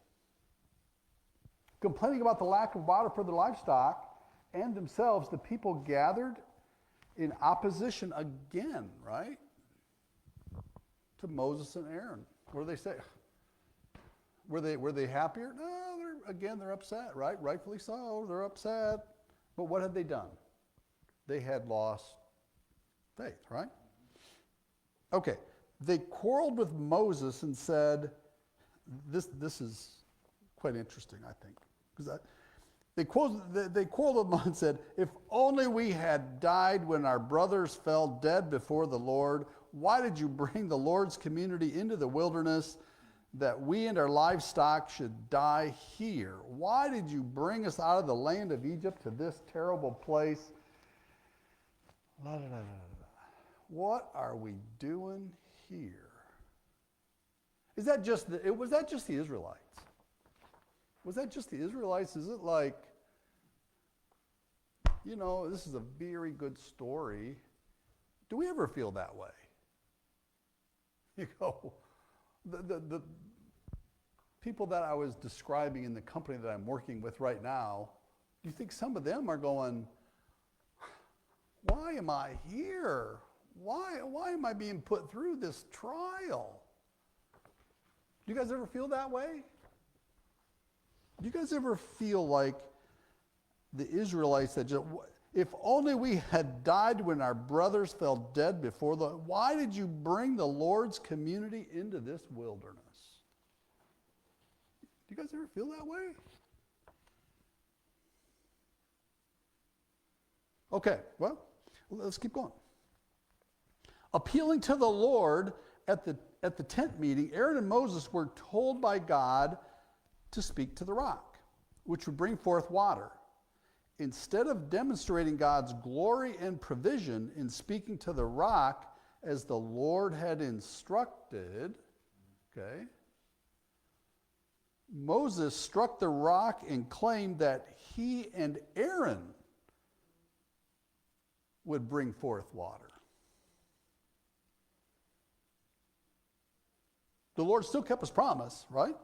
Complaining about the lack of water for their livestock and themselves, the people gathered in opposition again, right? To Moses and Aaron. What do they say? Were they happier? No, they're upset, right? Rightfully so, they're upset. But what had they done? They had lost faith, right? Okay, they quarreled with Moses and said, this is quite interesting, I think. Because they quarreled with Moses and said, "If only we had died when our brothers fell dead before the Lord. Why did you bring the Lord's community into the wilderness that we and our livestock should die here? Why did you bring us out of the land of Egypt to this terrible place? What are we doing here?" Was that just the Israelites? Was that just the Israelites? Is it like, this is a very good story. Do we ever feel that way? The people that I was describing in the company that I'm working with right now, do you think some of them are going, why am I here? Why am I being put through this trial? Do you guys ever feel that way? Do you guys ever feel like the Israelites that if only we had died when our brothers fell dead before why did you bring the Lord's community into this wilderness? Do you guys ever feel that way? Okay, well, let's keep going. Appealing to the Lord at the tent meeting, Aaron and Moses were told by God to speak to the rock, which would bring forth water. instead of demonstrating God's glory and provision in speaking to the rock as the Lord had instructed, okay, Moses struck the rock and claimed that he and Aaron would bring forth water. The Lord still kept his promise, right?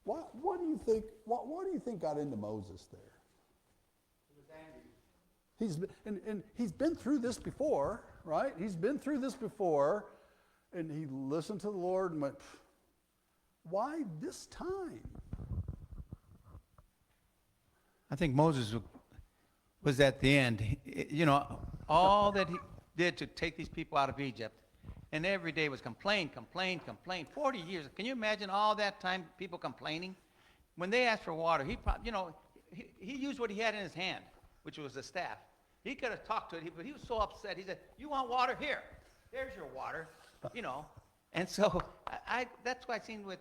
What do you think? What do you think got into Moses there? He was angry. And he's been through this before, right? He's been through this before, and he listened to the Lord and went, "Why this time?" I think Moses was at the end. You know, all that he did to take these people out of Egypt, and every day was complain. 40 years. Can you imagine all that time people complaining? When they asked for water, he used what he had in his hand, which was a staff. He could have talked to it, but he was so upset. He said, "You want water? Here. There's your water." You know. And so that's what I seen with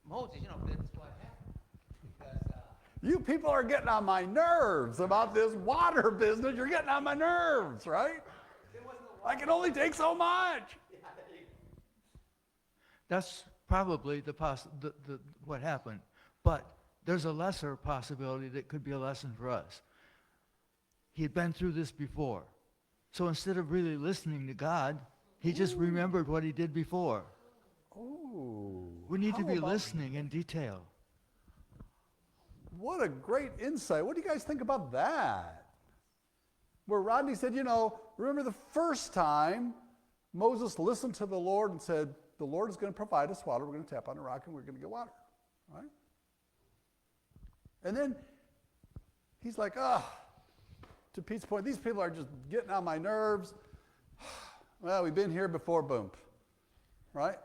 Moses. You know, that's what happened. Because, you people are getting on my nerves about this water business. You're getting on my nerves, right? I can only take so much. That's probably what happened. But there's a lesser possibility that could be a lesson for us. He had been through this before. So instead of really listening to God, he just remembered what he did before. Ooh. We need to be listening in detail. What a great insight. What do you guys think about that? Where Rodney said, remember the first time Moses listened to the Lord and said, the Lord is going to provide us water. We're going to tap on a rock and we're going to get water. Right? And then he's like, to Pete's point, these people are just getting on my nerves. Well, we've been here before, boom. Right?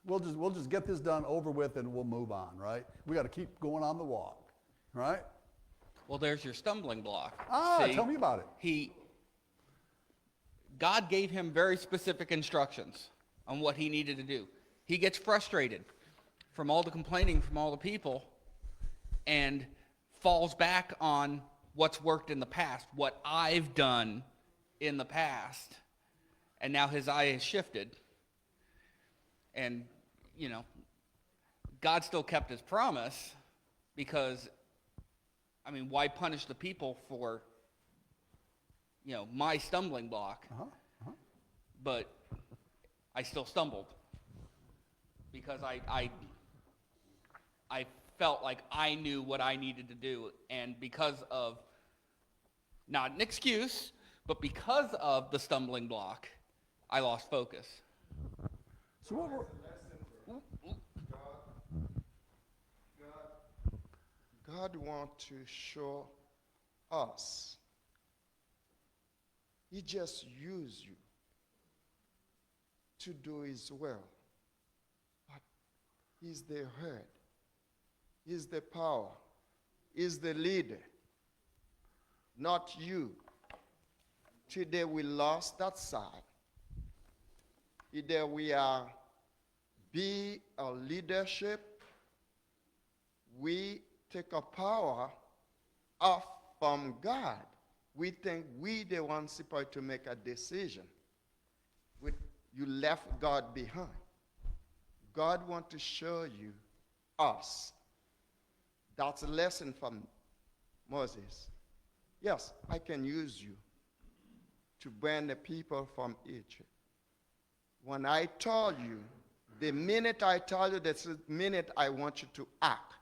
We'll just get this done, over with, and we'll move on, right? We got to keep going on the walk, right? Well, there's your stumbling block. See? Tell me about it. God gave him very specific instructions on what he needed to do. He gets frustrated from all the complaining from all the people and falls back on what's worked in the past, what I've done in the past, and now his eye has shifted. And, God still kept his promise because, why punish the people for, my stumbling block? But I still stumbled because I felt like I knew what I needed to do. And because of, not an excuse, but because of the stumbling block, I lost focus. So what we're... God wants to show us. He just used you to do his will. But he's the head. He's the power. He's the leader. Not you. Today we lost that side. Either we are be a leadership, we take a power off from God. We think we the ones supposed to make a decision. You left God behind. God wants to show you us. That's a lesson from Moses. Yes, I can use you to bring the people from Egypt. When I told you, the minute I tell you, that's the minute I want you to act.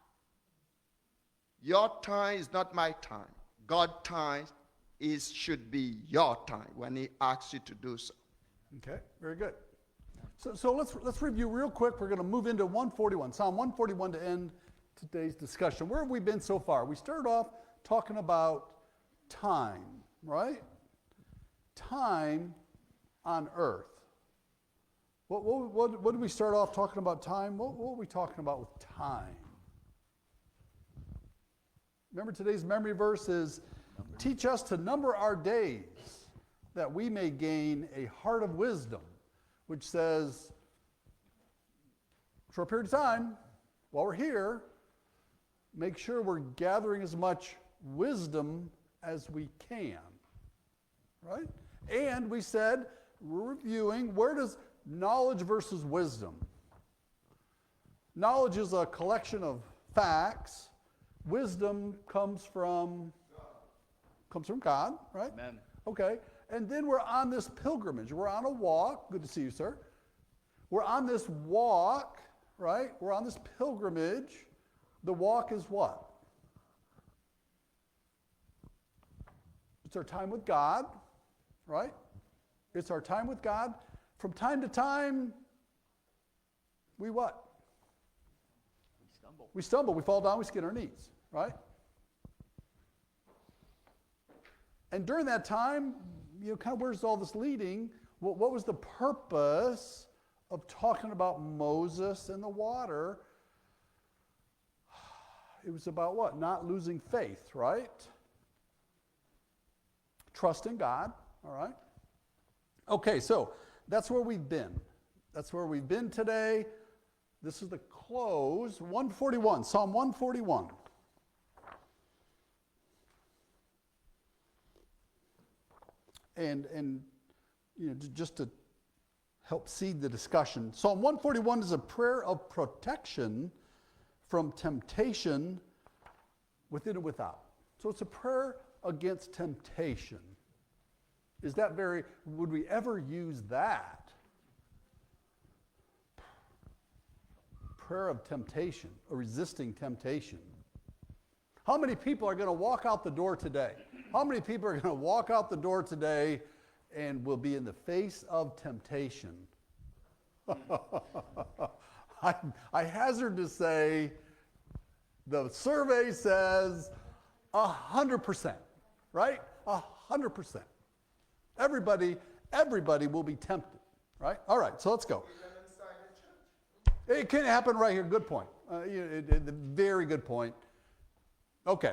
Your time is not my time. God's time should be your time when he asks you to do so. Okay, very good. So let's review real quick. We're going to move into 141, Psalm 141 to end today's discussion. Where have we been so far? We started off talking about time, right? Time on earth. What did we start off talking about time? What were we talking about with time? Remember today's memory verse is, teach us to number our days that we may gain a heart of wisdom, which says, for a period of time, while we're here, make sure we're gathering as much wisdom as we can, right? And we said, we're reviewing, where does knowledge versus wisdom? Knowledge is a collection of facts. Wisdom comes from God, right? Amen. Okay. And then we're on this pilgrimage. We're on a walk. Good to see you, sir. We're on this walk, right? We're on this pilgrimage. The walk is what? It's our time with God, right? It's our time with God. From time to time, we what? We stumble, we fall down, we skin our knees, right? And during that time, kind of where's all this leading? What was the purpose of talking about Moses and the water? It was about what? Not losing faith, right? Trust in God, all right? Okay, so that's where we've been. That's where we've been today. This is the close, 141, Psalm 141. And just to help seed the discussion, Psalm 141 is a prayer of protection from temptation within and without. So it's a prayer against temptation. Would we ever use that? Prayer of temptation, or resisting temptation. How many people are going to walk out the door today? How many people are going to walk out the door today and will be in the face of temptation? I hazard to say the survey says 100%, right? 100%. Everybody will be tempted, right? All right, so let's go. It can happen right here. Good point. Very good point. Okay.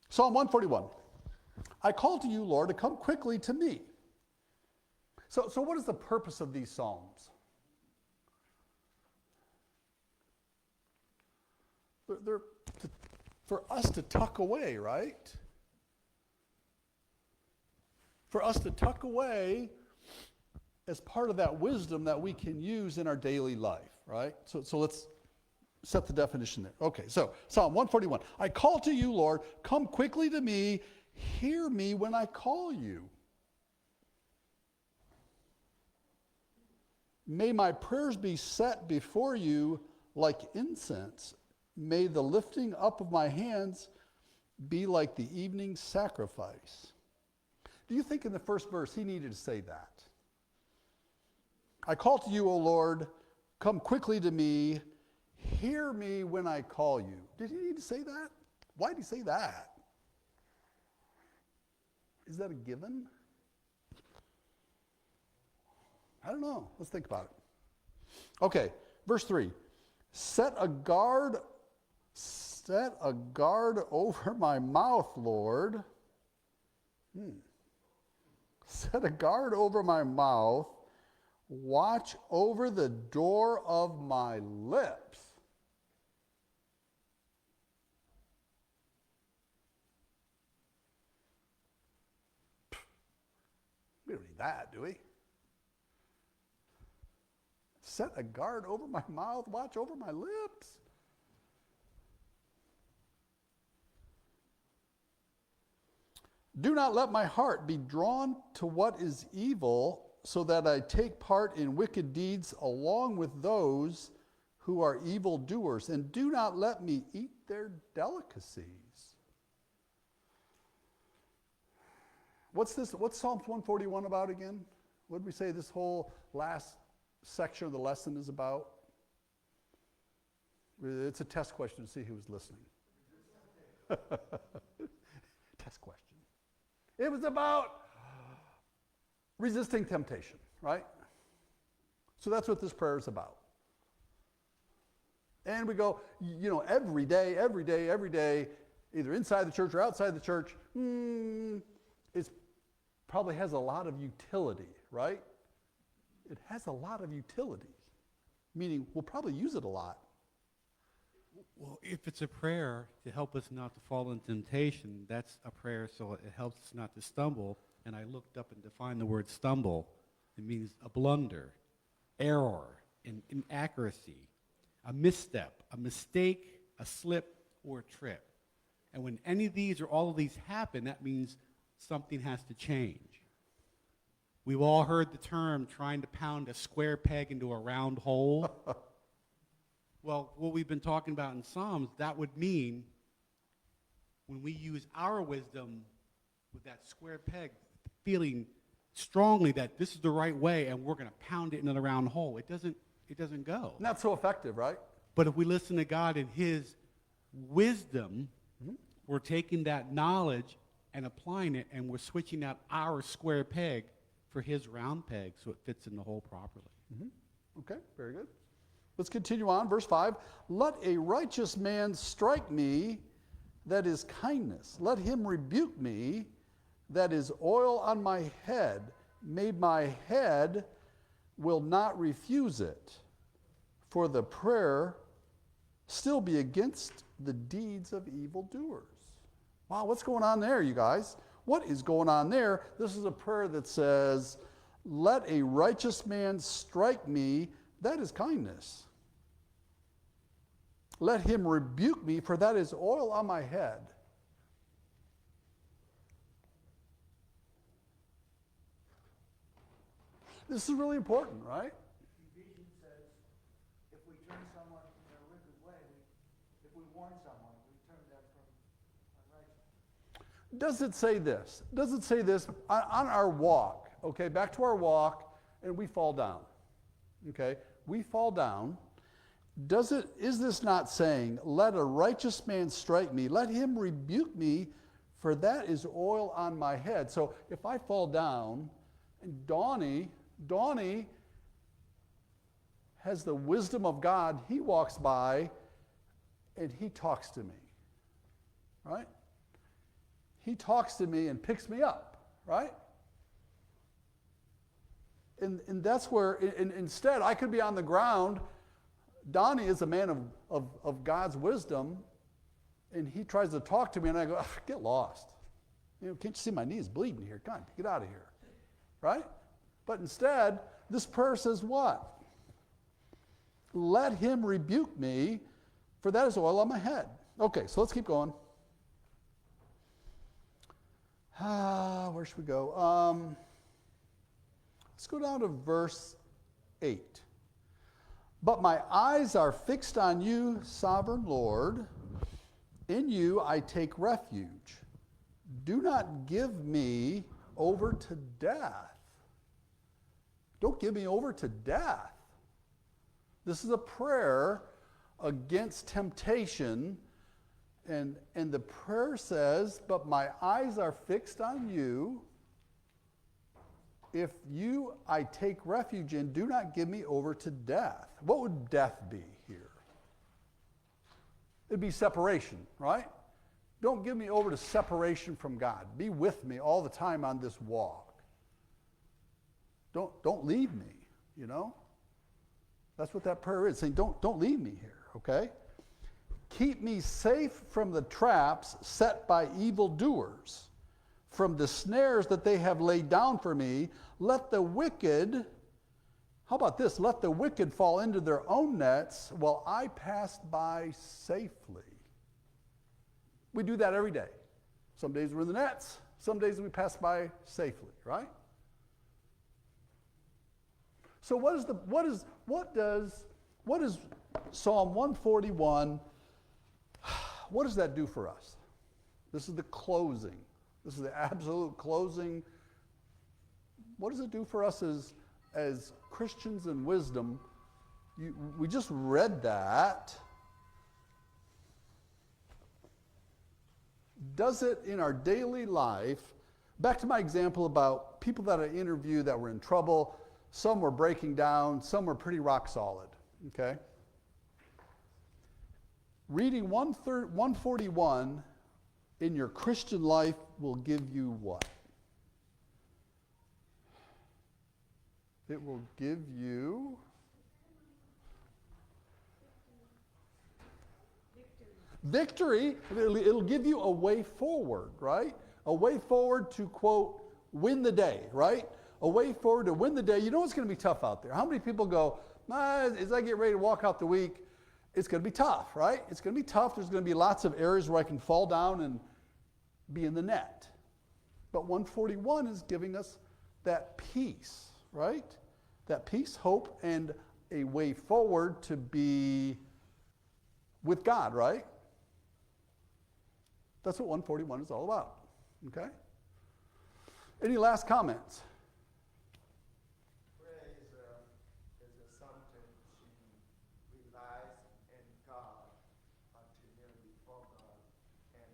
Psalm 141. I call to you, Lord, to come quickly to me. So what is the purpose of these psalms? They're for us to tuck away, right? For us to tuck away as part of that wisdom that we can use in our daily life, right? So let's set the definition there. Okay, so Psalm 141. I call to you, Lord, come quickly to me, hear me when I call you. May my prayers be set before you like incense. May the lifting up of my hands be like the evening sacrifice. Do you think in the first verse he needed to say that? I call to you, O Lord, come quickly to me, hear me when I call you. Did he need to say that? Why did he say that? Is that a given? I don't know. Let's think about it. Okay, verse 3. Set a guard over my mouth, Lord. Set a guard over my mouth. Watch over the door of my lips. We don't need that, do we? Set a guard over my mouth, watch over my lips. Do not let my heart be drawn to what is evil, so that I take part in wicked deeds along with those who are evildoers, and do not let me eat their delicacies. What's Psalms 141 about again? What did we say this whole last section of the lesson is about? It's a test question to see who's listening. Test question. It was about resisting temptation, right? So that's what this prayer is about. And we go, every day, either inside the church or outside the church, it probably has a lot of utility, right? It has a lot of utility, meaning we'll probably use it a lot. Well, if it's a prayer to help us not to fall into temptation, that's a prayer so it helps us not to stumble. And I looked up and defined the word stumble. It means a blunder, error, an inaccuracy, a misstep, a mistake, a slip, or a trip. And when any of these or all of these happen, that means something has to change. We've all heard the term trying to pound a square peg into a round hole. Well, what we've been talking about in Psalms, that would mean when we use our wisdom with that square peg, feeling strongly that this is the right way and we're going to pound it into the round hole, it doesn't go. Not so effective, right? But if we listen to God and his wisdom, we're taking that knowledge and applying it, and we're switching out our square peg for his round peg so it fits in the hole properly. Okay, very good. Let's continue on. Verse 5. Let a righteous man strike me, that is kindness. Let him rebuke me, that is oil on my head. May my head will not refuse it, for the prayer still be against the deeds of evildoers. Wow, what's going on there, you guys? What is going on there? This is a prayer that says, let a righteous man strike me, that is kindness. Let him rebuke me, for that is oil on my head. This is really important, right? Ephesians says, if we turn someone from their wicked way, if we warn someone, we turn them from unrighteousness. Does it say this? Does it say this on our walk? Okay, back to our walk, and we fall down. Okay, we fall down. Is this not saying, let a righteous man strike me, let him rebuke me, for that is oil on my head? So if I fall down, and Donnie has the wisdom of God, he walks by and he talks to me, right? He talks to me and picks me up, right? And that's where, instead, I could be on the ground. Donnie is a man of God's wisdom, and he tries to talk to me, and I go, get lost. Can't you see my knee is bleeding here? Come on, get out of here, right? But instead, this prayer says what? Let him rebuke me, for that is oil on my head. Okay, so let's keep going. Where should we go? Let's go down to verse 8. But my eyes are fixed on you, sovereign Lord. In you I take refuge. Do not give me over to death. Don't give me over to death. This is a prayer against temptation. And the prayer says, but my eyes are fixed on you. If you I take refuge in, do not give me over to death. What would death be here? It'd be separation, right? Don't give me over to separation from God. Be with me all the time on this walk. Don't leave me, you know? That's what that prayer is, saying don't leave me here, okay? Keep me safe from the traps set by evildoers, from the snares that they have laid down for me. Let the wicked, how about this? Let the wicked fall into their own nets while I pass by safely. We do that every day. Some days we're in the nets, some days we pass by safely, right? So what does Psalm 141, what does that do for us? This is the closing. This is the absolute closing. What does it do for us as Christians in wisdom? We just read that. Does it in our daily life, back to my example about people that I interviewed that were in trouble, some were breaking down, some were pretty rock solid, okay? Reading 141 in your Christian life will give you what? It will give you Victory, it'll give you a way forward, right? A way forward to, quote, win the day, right? A way forward to win the day. You know it's going to be tough out there. How many people go, as I get ready to walk out the week, it's going to be tough, right? It's going to be tough. There's going to be lots of areas where I can fall down and be in the net. But 141 is giving us that peace, right? That peace, hope, and a way forward to be with God, right? That's what 141 is all about, okay? Any last comments? Prayer is something to realize in God, to kneel before God, and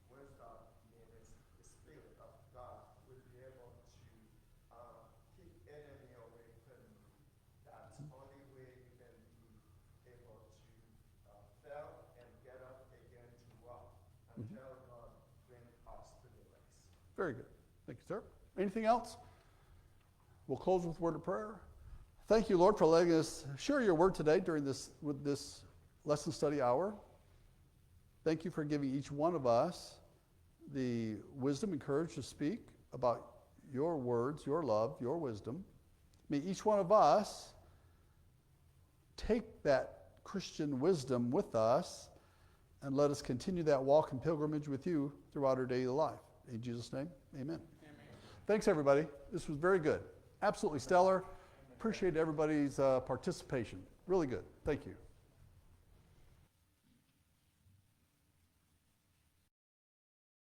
wisdom means the Spirit of God will be able to keep enemy away from you. That's the only way you can be able to fail and get up again to walk until God brings us to the race. Very good. Thank you, sir. Anything else? We'll close with a word of prayer. Thank you, Lord, for letting us share your word today during this lesson study hour. Thank you for giving each one of us the wisdom and courage to speak about your words, your love, your wisdom. May each one of us take that Christian wisdom with us and let us continue that walk and pilgrimage with you throughout our daily life. In Jesus' name, amen. Thanks, everybody. This was very good. Absolutely stellar. Appreciate everybody's participation. Really good. Thank you.